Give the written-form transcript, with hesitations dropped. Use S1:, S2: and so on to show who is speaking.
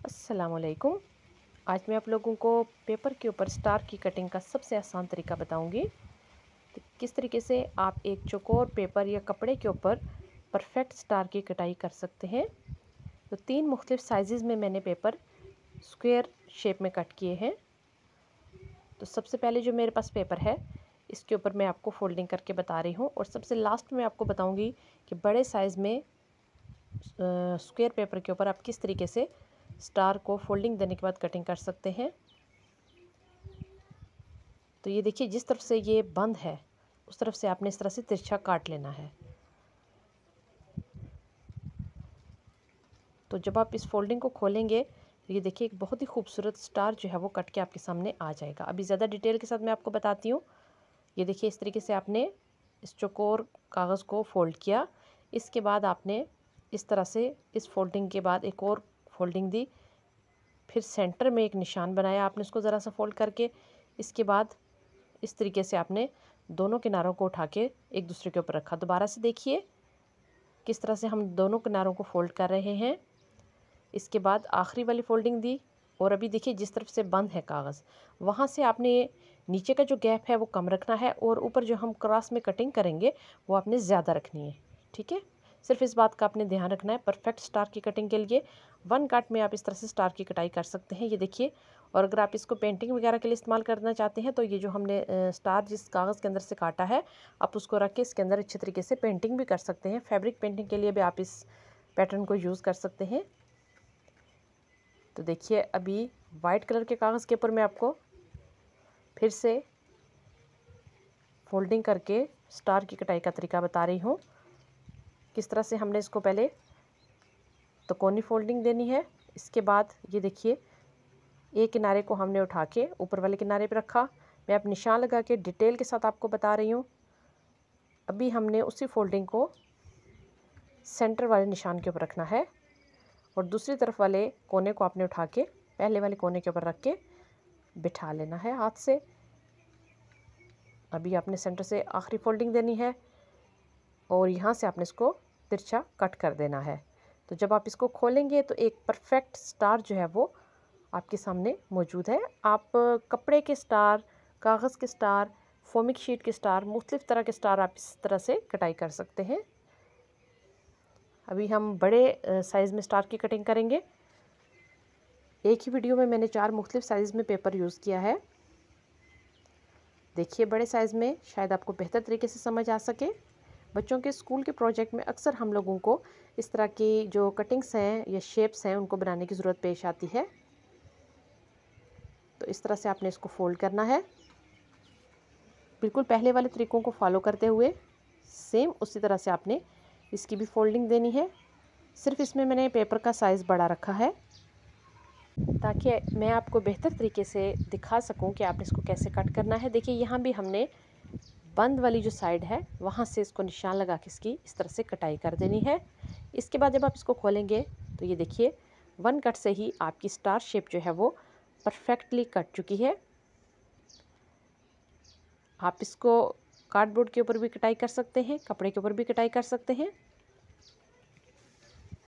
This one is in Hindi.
S1: अस्सलामुअलैकुम। आज मैं आप लोगों को पेपर के ऊपर स्टार की कटिंग का सबसे आसान तरीका बताऊंगी। तो किस तरीके से आप एक चौकोर पेपर या कपड़े के ऊपर परफेक्ट स्टार की कटाई कर सकते हैं। तो 3 मुख्तलिफ साइज़ में मैंने पेपर स्क्वायर शेप में कट किए हैं। तो सबसे पहले जो मेरे पास पेपर है इसके ऊपर मैं आपको फोल्डिंग करके बता रही हूँ, और सबसे लास्ट में आपको बताऊँगी कि बड़े साइज़ में स्क्वायर पेपर के ऊपर आप किस तरीके से स्टार को फोल्डिंग देने के बाद कटिंग कर सकते हैं। तो ये देखिए, जिस तरफ से ये बंद है उस तरफ से आपने इस तरह से तिरछा काट लेना है। तो जब आप इस फोल्डिंग को खोलेंगे तो ये देखिए एक बहुत ही खूबसूरत स्टार जो है वो कट के आपके सामने आ जाएगा। अभी ज़्यादा डिटेल के साथ मैं आपको बताती हूँ। ये देखिए, इस तरीके से आपने इस चौकोर कागज़ को फोल्ड किया। इसके बाद आपने इस तरह से इस फोल्डिंग के बाद एक और फोल्डिंग दी, फिर सेंटर में एक निशान बनाया आपने उसको ज़रा सा फोल्ड करके। इसके बाद इस तरीके से आपने दोनों किनारों को उठा के एक दूसरे के ऊपर रखा। दोबारा से देखिए किस तरह से हम दोनों किनारों को फोल्ड कर रहे हैं। इसके बाद आखिरी वाली फोल्डिंग दी, और अभी देखिए जिस तरफ से बंद है कागज़ वहाँ से आपने नीचे का जो गैप है वो कम रखना है, और ऊपर जो हम क्रॉस में कटिंग करेंगे वो आपने ज़्यादा रखनी है। ठीक है, सिर्फ इस बात का आपने ध्यान रखना है। परफेक्ट स्टार की कटिंग के लिए 1 कट में आप इस तरह से स्टार की कटाई कर सकते हैं। ये देखिए, और अगर आप इसको पेंटिंग वगैरह के लिए इस्तेमाल करना चाहते हैं तो ये जो हमने स्टार जिस कागज़ के अंदर से काटा है आप उसको रख के इसके अंदर अच्छे तरीके से पेंटिंग भी कर सकते हैं। फैब्रिक पेंटिंग के लिए भी आप इस पैटर्न को यूज़ कर सकते हैं। तो देखिए, अभी वाइट कलर के कागज़ के ऊपर मैं आपको फिर से फोल्डिंग करके स्टार की कटाई का तरीका बता रही हूँ। किस तरह से हमने इसको पहले तो कोनी फोल्डिंग देनी है। इसके बाद ये देखिए एक किनारे को हमने उठा के ऊपर वाले किनारे पे रखा। मैं अब निशान लगा के डिटेल के साथ आपको बता रही हूँ। अभी हमने उसी फोल्डिंग को सेंटर वाले निशान के ऊपर रखना है, और दूसरी तरफ वाले कोने को आपने उठा के पहले वाले कोने के ऊपर रख के बिठा लेना है हाथ से। अभी आपने सेंटर से आखिरी फोल्डिंग देनी है, और यहाँ से आपने इसको तिरछा कट कर देना है। तो जब आप इसको खोलेंगे तो एक परफेक्ट स्टार जो है वो आपके सामने मौजूद है। आप कपड़े के स्टार, कागज़ के स्टार, फोमिक शीट के स्टार, मुख्तलिफ़ तरह के स्टार आप इस तरह से कटाई कर सकते हैं। अभी हम बड़े साइज़ में स्टार की कटिंग करेंगे। एक ही वीडियो में मैंने 4 मुख्तलिफ़ साइज़ में पेपर यूज़ किया है। देखिए, बड़े साइज़ में शायद आपको बेहतर तरीके से समझ आ सके। बच्चों के स्कूल के प्रोजेक्ट में अक्सर हम लोगों को इस तरह की जो कटिंग्स हैं या शेप्स हैं उनको बनाने की ज़रूरत पेश आती है। तो इस तरह से आपने इसको फोल्ड करना है, बिल्कुल पहले वाले तरीकों को फॉलो करते हुए। सेम उसी तरह से आपने इसकी भी फोल्डिंग देनी है। सिर्फ इसमें मैंने पेपर का साइज़ बड़ा रखा है ताकि मैं आपको बेहतर तरीके से दिखा सकूं कि आपने इसको कैसे कट करना है। देखिए, यहाँ भी हमने बंद वाली जो साइड है वहाँ से इसको निशान लगा के इसकी इस तरह से कटाई कर देनी है। इसके बाद जब आप इसको खोलेंगे तो ये देखिए 1 कट से ही आपकी स्टार शेप जो है वो परफेक्टली कट चुकी है। आप इसको कार्डबोर्ड के ऊपर भी कटाई कर सकते हैं, कपड़े के ऊपर भी कटाई कर सकते हैं।